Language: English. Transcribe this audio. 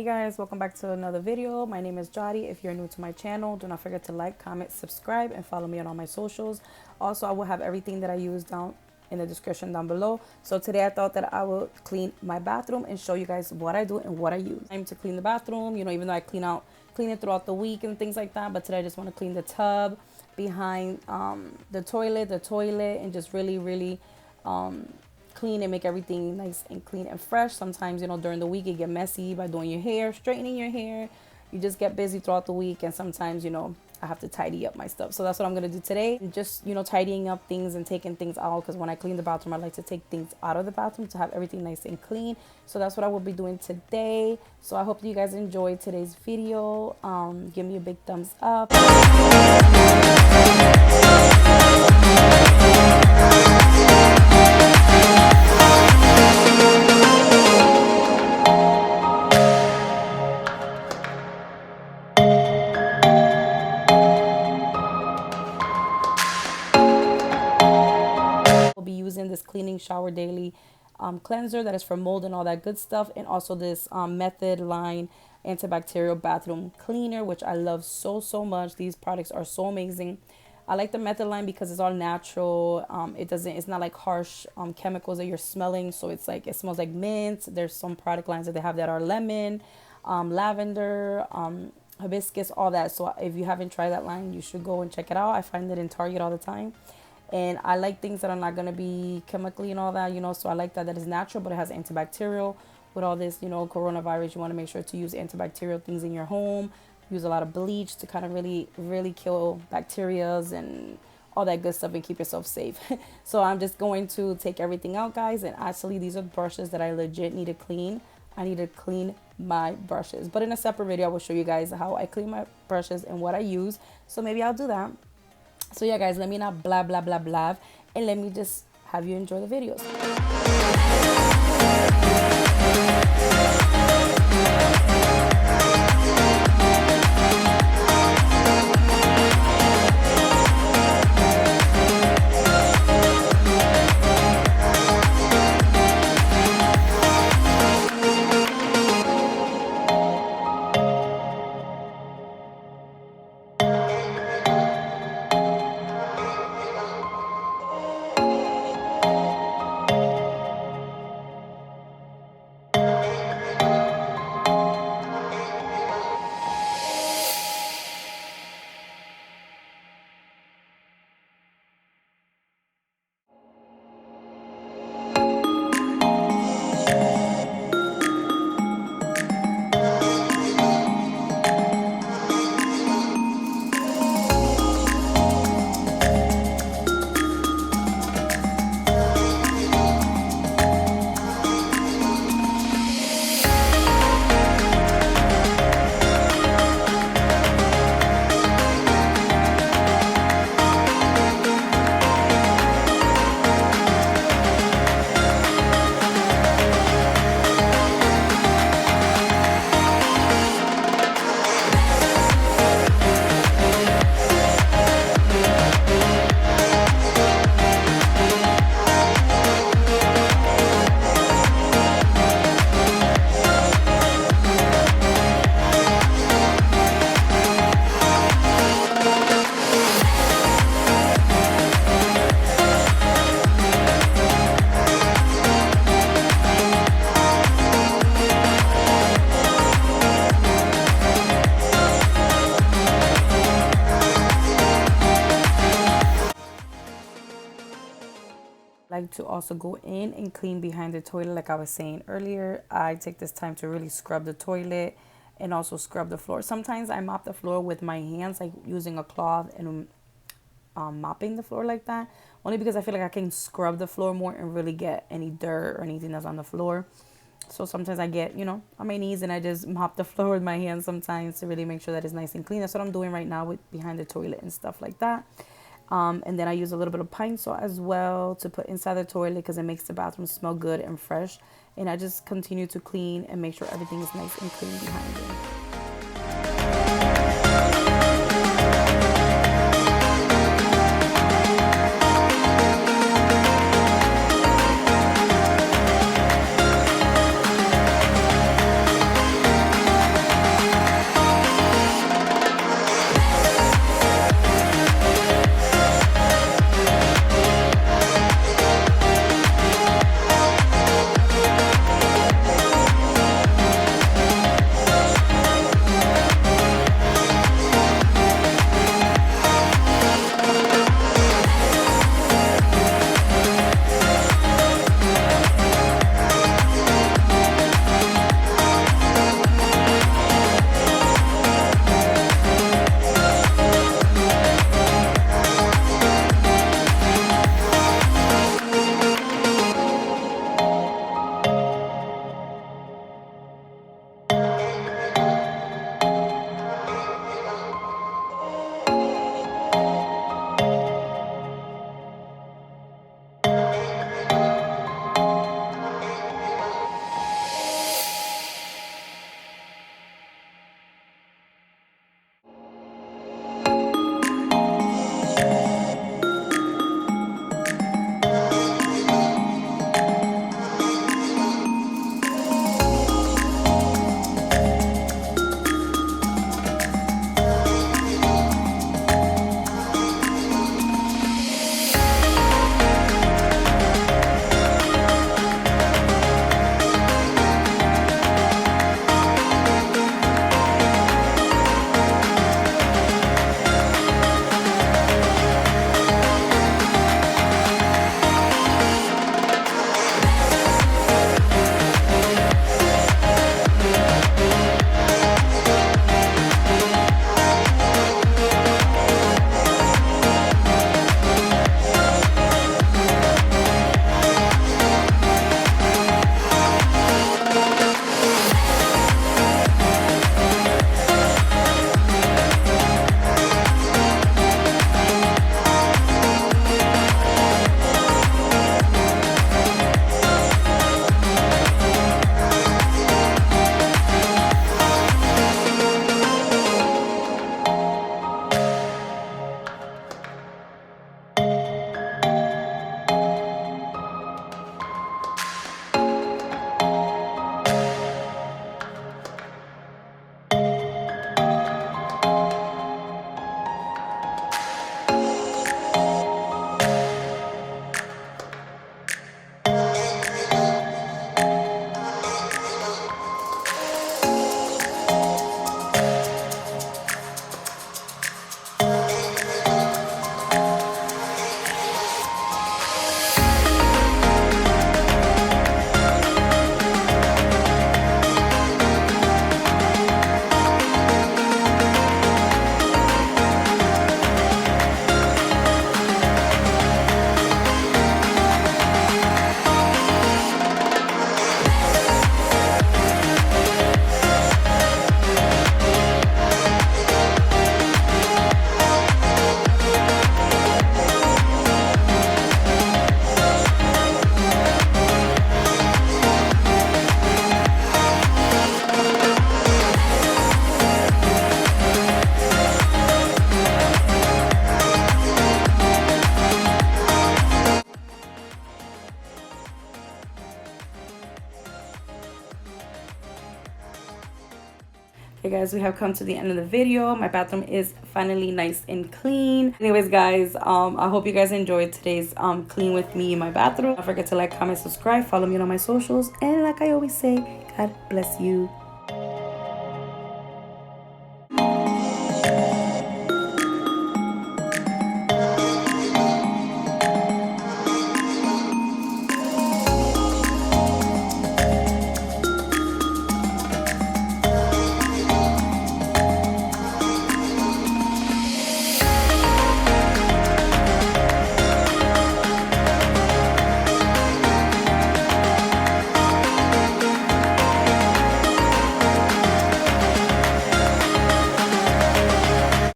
guys, welcome back to another video. My name is Jody. If you're new to my channel, do not forget to like, comment, subscribe, and follow me on all my socials. Also, I will have everything that I use down in the description down below. So today I thought that I will clean my bathroom and show you guys what I do and what I use. Time to clean the bathroom, you know, even though I clean it throughout the week and things like that, but today I just want to clean the tub behind the toilet, and just really clean and make everything nice and clean and fresh. Sometimes, you know, during the week it get messy by doing your hair, straightening your hair. You just get busy throughout the week, and sometimes, you know, I have to tidy up my stuff. So that's what I'm gonna do today. And just, you know, tidying up things and taking things out, because when I clean the bathroom, I like to take things out of the bathroom to have everything nice and clean. So that's what I will be doing today. So I hope you guys enjoyed today's video. Give me a big thumbs up. Be using this cleaning shower daily cleanser that is for mold and all that good stuff, and also this method line antibacterial bathroom cleaner, which I love so much. These products are so amazing. I like the method line because it's all natural. It's not like harsh chemicals that you're smelling, so it's like it smells like mint. There's some product lines that they have that are lemon, lavender, hibiscus, all that. So if you haven't tried that line, you should go and check it out. I find it in Target all the time. And I like things that are not going to be chemically and all that, you know, so I like that is natural, but it has antibacterial. With all this, you know, coronavirus, you want to make sure to use antibacterial things in your home. Use a lot of bleach to kind of really kill bacterias and all that good stuff and keep yourself safe. So I'm just going to take everything out, guys. And actually, these are brushes that I legit need to clean. I need to clean my brushes. But in a separate video, I will show you guys how I clean my brushes and what I use. So maybe I'll do that. So yeah, guys, let me not blah and let me just have you enjoy the videos. Like to also go in and clean behind the toilet. Like I was saying earlier, I take this time to really scrub the toilet and also scrub the floor. Sometimes I mop the floor with my hands, like using a cloth and mopping the floor like that, only because I feel like I can scrub the floor more and really get any dirt or anything that's on the floor. So sometimes I get, you know, on my knees and I just mop the floor with my hands sometimes to really make sure that it's nice and clean. That's what I'm doing right now with behind the toilet and stuff like that. And then I use a little bit of Pinesole as well to put inside the toilet because it makes the bathroom smell good and fresh. And I just continue to clean and make sure everything is nice and clean behind it. Okay guys, we have come to the end of the video. My bathroom is finally nice and clean. Anyways guys, I hope you guys enjoyed today's clean with me in my bathroom. Don't forget to like, comment, subscribe, follow me on all my socials, and like I always say, God bless you.